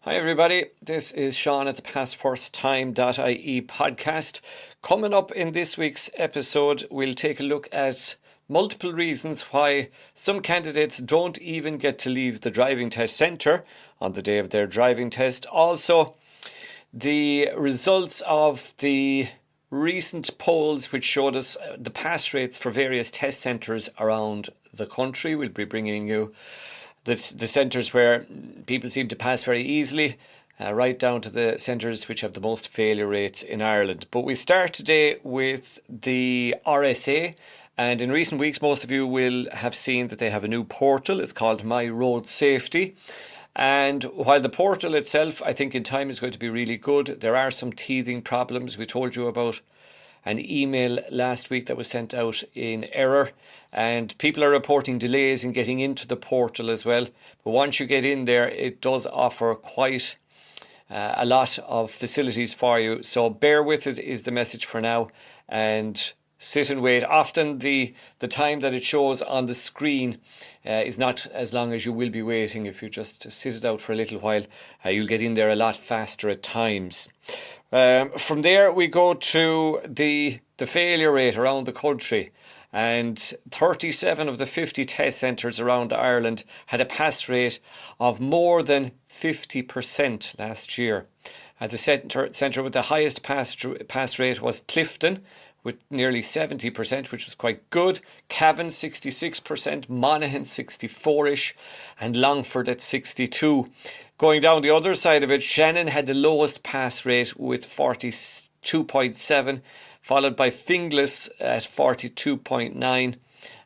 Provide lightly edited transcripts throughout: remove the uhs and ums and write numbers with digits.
Hi everybody, this is Sean at the PassFirstTime.ie podcast. Coming up in this week's episode, we'll take a look at multiple reasons why some candidates don't even get to leave the driving test centre on the day of their driving test. Also, the results of the recent polls which showed us the pass rates for various test centres around the country. We'll be bringing you the centres where people seem to pass very easily, right down to the centres which have the most failure rates in Ireland. But we start today with the RSA, and in recent weeks most of you will have seen that they have a new portal. It's called My Road Safety. And while the portal itself, I think in time is going to be really good, there are some teething problems. We told you about an email last week that was sent out in error, and people are reporting delays in getting into the portal as well. But once you get in there, it does offer quite a lot of facilities for you. So bear with it is the message for now, and sit and wait. Often the time that it shows on the screen is not as long as you will be waiting. If you just sit it out for a little while, you'll get in there a lot faster at times. From there we go to the failure rate around the country, and 37 of the 50 test centres around Ireland had a pass rate of more than 50% last year. The centre with the highest pass rate was Clifton, with nearly 70%, which was quite good. Cavan 66%, Monaghan 64-ish, and Longford at 62%. Going down the other side of it, Shannon had the lowest pass rate with 42.7%, followed by Finglas at 42.9%,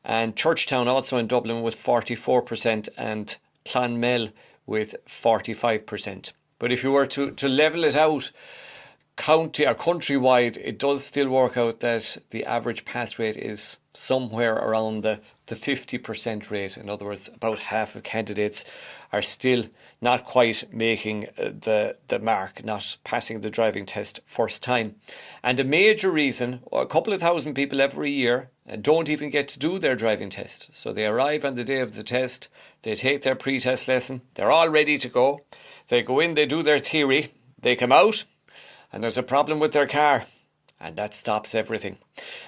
and Churchtown also in Dublin with 44%, and Clonmel with 45%. But if you were to level it out county or countrywide, it does still work out that the average pass rate is somewhere around the 50% rate. In other words, about half of candidates are still not quite making the mark, not passing the driving test first time. And a major reason, a couple of thousand people every year don't even get to do their driving test. So they arrive on the day of the test, they take their pre-test lesson, they're all ready to go. They go in, they do their theory, they come out, and there's a problem with their car, and that stops everything.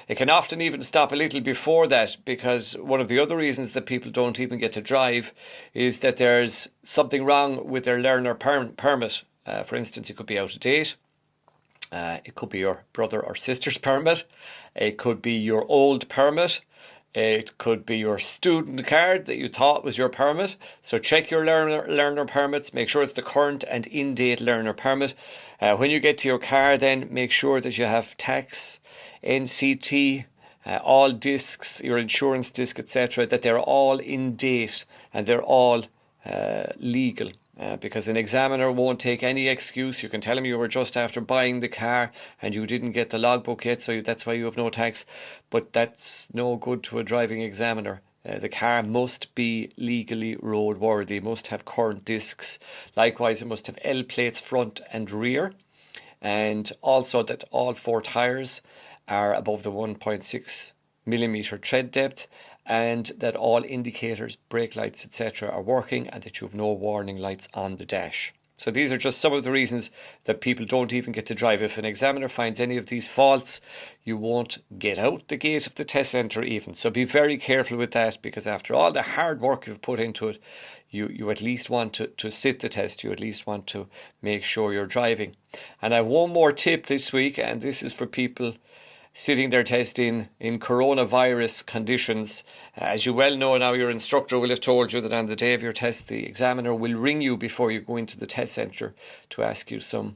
It can often even stop a little before that, because one of the other reasons that people don't even get to drive is that there's something wrong with their learner permit. For instance, it could be out of date. It could be your brother or sister's permit. It could be your old permit. It could be your student card that you thought was your permit. So check your learner permits. Make sure it's the current and in-date learner permit. When you get to your car, then make sure that you have tax, NCT, all discs, your insurance disc, etc., that they're all in date and they're all legal. Because an examiner won't take any excuse. You can tell him you were just after buying the car and you didn't get the logbook yet, so that's why you have no tax. But that's no good to a driving examiner. The car must be legally roadworthy. It must have current discs. Likewise, it must have L plates front and rear. And also that all four tyres are above the 1.6 millimetre tread depth, and that all indicators, brake lights, etc. are working, and that you have no warning lights on the dash. So these are just some of the reasons that people don't even get to drive. If an examiner finds any of these faults, you won't get out the gate of the test centre even. So be very careful with that, because after all the hard work you've put into it, you at least want to sit the test. You at least want to make sure you're driving. And I have one more tip this week, and this is for people sitting their test in coronavirus conditions. As you well know now, your instructor will have told you that on the day of your test, the examiner will ring you before you go into the test centre to ask you some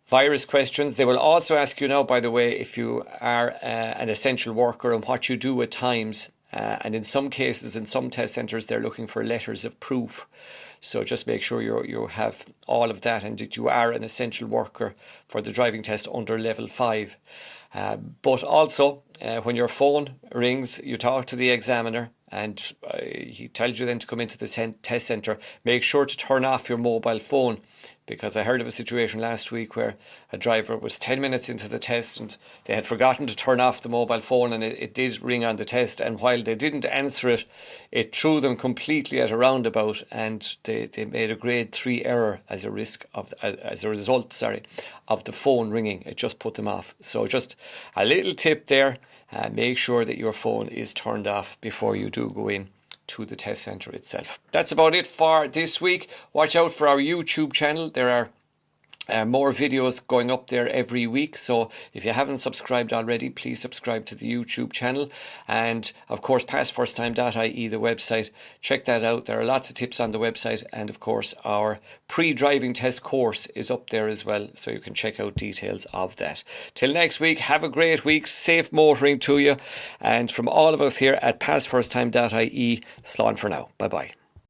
virus questions. They will also ask you now, by the way, if you are an essential worker and what you do at times. And in some cases, in some test centres, they're looking for letters of proof. So just make sure you have all of that and that you are an essential worker for the driving test under level 5. But also, when your phone rings, you talk to the examiner and he tells you then to come into the test centre. Make sure to turn off your mobile phone. because I heard of a situation last week where a driver was 10 minutes into the test and they had forgotten to turn off the mobile phone, and it did ring on the test, and while they didn't answer it, it threw them completely at a roundabout, and they made a grade 3 error as a result of the phone ringing. It just put them off. So just a little tip there, make sure that your phone is turned off before you do go in to the test centre itself. That's about it for this week. Watch out for our YouTube channel. There are more videos going up there every week, so if you haven't subscribed already, please subscribe to the YouTube channel. And of course, PassFirstTime.ie, the website, check that out. There are lots of tips on the website, and of course our pre-driving test course is up there as well, so you can check out details of that. Till next week, have a great week, safe motoring to you, and from all of us here at PassFirstTime.ie, slán for now. Bye bye.